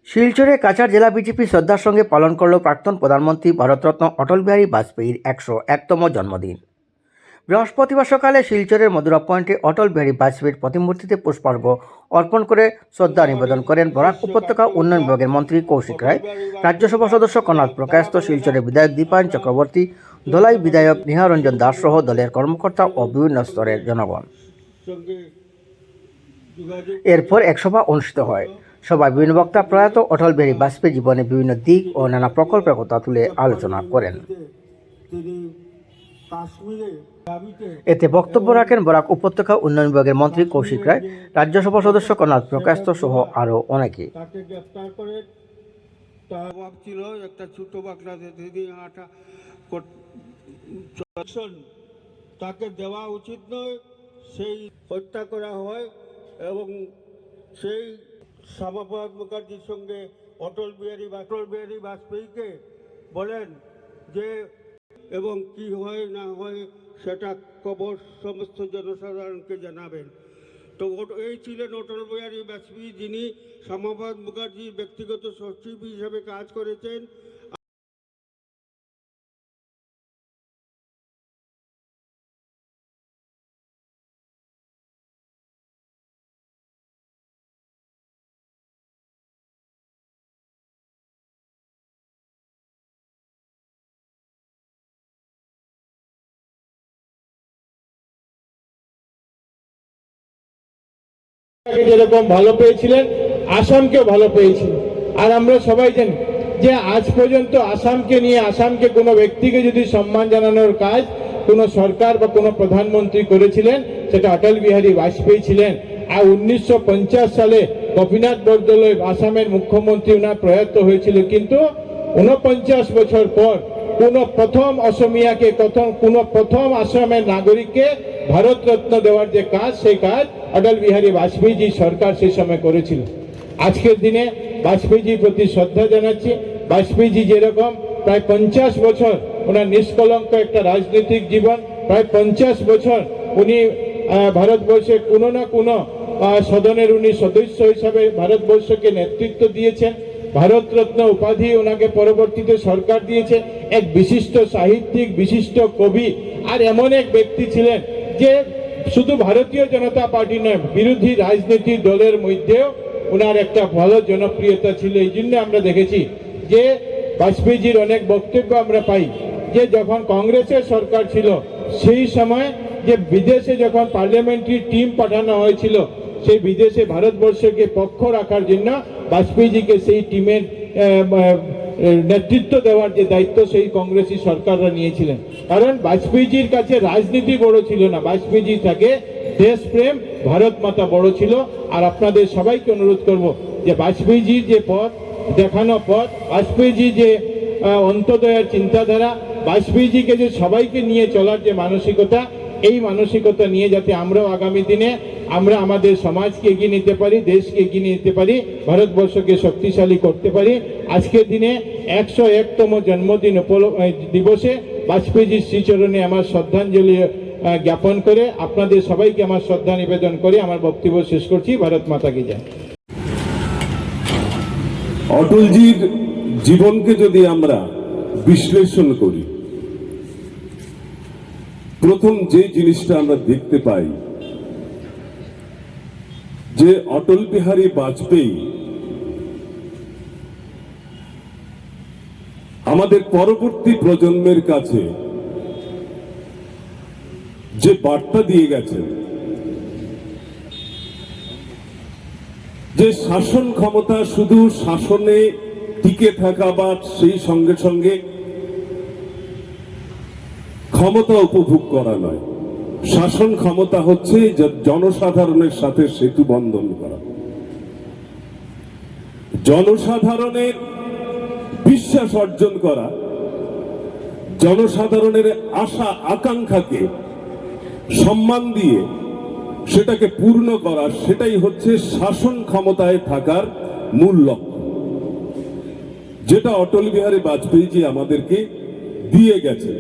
শিলচরে কাছাড় জেলা বিজেপি শ্রদ্ধার সঙ্গে পালন করল প্রাক্তন প্রধানমন্ত্রী ভারতরত্ন অটল বিহারী বাজপেয়ীর 101তম জন্মদিন। বৃহস্পতিবার সকালে শিলচরের মধুরা পয়েন্টে অটল বিহারী বাজপেয়ীর প্রতিমূর্তিতে পুষ্পার্ঘ্য অর্পণ করে শ্রদ্ধা নিবেদন করেন বরাক উপত্যকা উন্নয়ন বিভাগের মন্ত্রী কৌশিক রায়, রাজ্যসভা সদস্য কর্নাল প্রকাশত, শিলচরের বিধায়ক দীপায়ন চক্রবর্তী, ধলাই বিধায়ক নিহারঞ্জন দাস সহ দলের কর্মকর্তা ও বিভিন্ন স্তরের জনগণ। এরপর এক সভা অনুষ্ঠিত হয়। সভায় বিভিন্ন বক্তা প্রয়াত অটল বিহারী বাজপেয়ী জীবনের বিভিন্ন দিক ও নানা প্রকল্পের কথা তুলে আলোচনা করেন। এতে বক্তব্য রাখেন বরাক উপত্যকা উন্নয়ন বিভাগের মন্ত্রী কৌশিক রায়, রাজ্যসভা সদস্য কর্নাল প্রকাশত সহ আরও অনেকে। তাকে দেওয়া উচিত নয়, সেই হত্যা করা হয় এবং সেই শ্যামাপ্রসাদ মুখার্জির সঙ্গে অটল বিহারী বাজপেয়ীকে বলেন যে এবং কি হয় না হয় সেটা কবর সমস্ত জনসাধারণকে জানাবেন। তো এই ছিলেন অটল বিহারী বাজপেয়ী, যিনি শ্যামাপ্রসাদ মুখার্জির ব্যক্তিগত সচিব হিসেবে কাজ করেছেন। যেরকম ভালো পেয়েছিলেন, আসামকেও ভালো পেয়েছিলেন। আর আমরা সবাই জানি যে আজ পর্যন্ত আসামকে নিয়ে, আসামকে কোনো ব্যক্তিকে যদি সম্মান জানানোর কাজ কোনো সরকার বা কোনো প্রধানমন্ত্রী করেছিলেন, সেটা অটল বিহারী বাজপেয়ী ছিলেন। আর 1950 সালে গোপীনাথ বরদলৈ আসামের মুখ্যমন্ত্রী, ওনার প্রয়াত হয়েছিল, কিন্তু 49 বছর পর কোনো প্রথম অসমিয়াকে, কোনো প্রথম আসামের নাগরিককে ভারতরত্ন দেওয়ার যে কাজ, সেই কাজ অটল বিহারী বাজপেয়ীজি সরকার সেই সময় করেছিল। আজকের দিনে বাজপেয়ীজির প্রতি শ্রদ্ধা জানাচ্ছি। বাজপেয়ীজি যেরকম প্রায় 50 বছর ওনার নিষ্কলঙ্ক একটা রাজনৈতিক জীবন, প্রায় 50 বছর উনি ভারতবর্ষে কোনো না কোনো সদনের উনি সদস্য হিসাবে ভারতবর্ষকে নেতৃত্ব দিয়েছেন। ভারতরত্ন উপাধি ওনাকে পরবর্তীতে সরকার দিয়েছে। এক বিশিষ্ট সাহিত্যিক, বিশিষ্ট কবি, আর এমন এক ব্যক্তি ছিলেন যে শুধু ভারতীয় জনতা পার্টি নয়, বিরোধী রাজনীতি দলের মধ্যেও ওনার একটা ভালো জনপ্রিয়তা ছিল। এই জন্য আমরা দেখেছি যে বাজপেয়ীজির অনেক বক্তব্য আমরা পাই যে যখন কংগ্রেসের সরকার ছিল, সেই সময় যে বিদেশে যখন পার্লামেন্টারি টিম পাঠানো হয়েছিল, সেই বিদেশে ভারতবর্ষকে পক্ষ রাখার জন্য বাজপেয়ীজিকে সেই টিমের নেতৃত্ব দেওয়ার যে দায়িত্ব সেই কংগ্রেসী সরকাররা নিয়েছিলেন। কারণ বাজপেয়ীজির কাছে রাজনীতি বড় ছিল না, বাজপেয়ীজি থাকে দেশপ্রেম, ভারত মাতা বড় ছিল। আর আপনাদের সবাইকে অনুরোধ করব যে বাজপেয়ীজির যে পথ দেখানো পথ, বাজপেয়ীজি যে অন্তদয়ের চিন্তাধারা, বাজপেয়ীজিকে যে সবাইকে নিয়ে চলার যে মানসিকতা, এই মানসিকতা নিয়ে যাতে আমরাও আগামী দিনে আমরা আমাদের সমাজকে এগিয়ে নিতে পারি, দেশকে এগিয়ে নিতে পারি, ভারতবর্ষকে শক্তিশালী করতে পারি। আজকের দিনে 101তম জন্মদিন দিবসে বাজপেয়ীজির শ্রীচরণে আমার শ্রদ্ধাঞ্জলি জ্ঞাপন করে আপনাদের সবাইকে আমার শ্রদ্ধা নিবেদন করে আমার বক্তব্য শেষ করছি। ভারত মাতা কি জয়। অটলজির জীবনকে যদি আমরা বিশ্লেষণ করি, প্রথম যে জিনিসটা আমরা দেখতে পাই যে অটল বিহারী বাজপেয়ী আমাদের পরবর্তী প্রজন্মের কাছে যে বার্তা দিয়ে গেছেন যে শাসন ক্ষমতা শুধু শাসনে টিকে থাকা বা সেই সঙ্গে সঙ্গে ক্ষমতা উপভোগ করা নয়, শাসন ক্ষমতা হচ্ছে জনসাধারণের সাথে সেতু বন্ধন করা, জনসাধারণের বিশ্বাস অর্জন করা, জনসাধারণের আশা আকাঙ্ক্ষাকে সম্মান দিয়ে সেটাকে পূর্ণ করা, সেটাই হচ্ছে শাসন ক্ষমতায় থাকার মূল লক্ষ্য, যেটা অটল বিহারী বাজপেয়ীজি আমাদেরকে দিয়ে গেছে।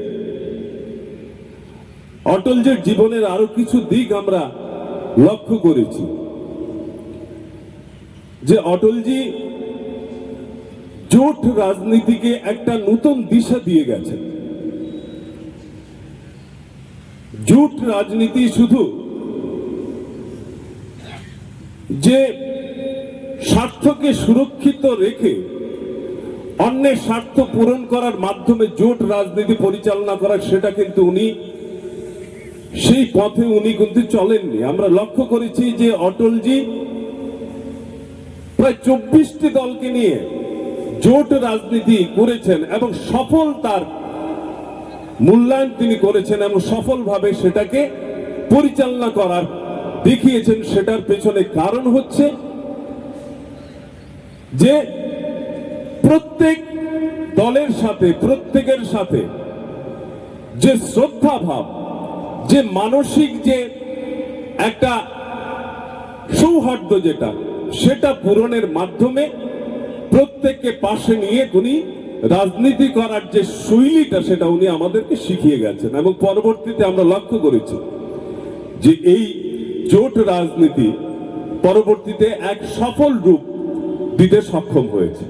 অটলজির জীবনের আরো কিছু দিক আমরা লক্ষ্য করেছি যে অটলজি জোট রাজনীতিকে একটা নতুন দিশা দিয়ে গেছেন। জোট রাজনীতি শুধু যে স্বার্থকে সুরক্ষিত রেখে অন্যের স্বার্থ পূরণ করার মাধ্যমে জোট রাজনীতি পরিচালনা করা, সেটা কিন্তু উনি সেই পথে উনি কিন্তু চলেননি। আমরা লক্ষ্য করেছি যে অটলজি প্রায় 24টি দলকে নিয়ে জোট রাজনীতি করেছেন এবং সফল তার মূল্যায়ন তিনি করেছেন এবং সফলভাবে সেটাকে পরিচালনা করার দেখিয়েছেন। সেটার পেছনে কারণ হচ্ছে যে প্রত্যেক দলের সাথে, প্রত্যেকের সাথে যে শ্রদ্ধা ভাব, যে মানসিক যে একটা সৌহার্দ্য, যেটা সেটা পূরণের মাধ্যমে প্রত্যেককে পাশে নিয়ে উনি রাজনীতি করার যে শৈলীটা, সেটা উনি আমাদেরকে শিখিয়ে গেছেন। এবং পরবর্তীতে আমরা লক্ষ্য করেছি যে এই জোট রাজনীতি পরবর্তীতে এক সফল রূপ দিতে সক্ষম হয়েছে।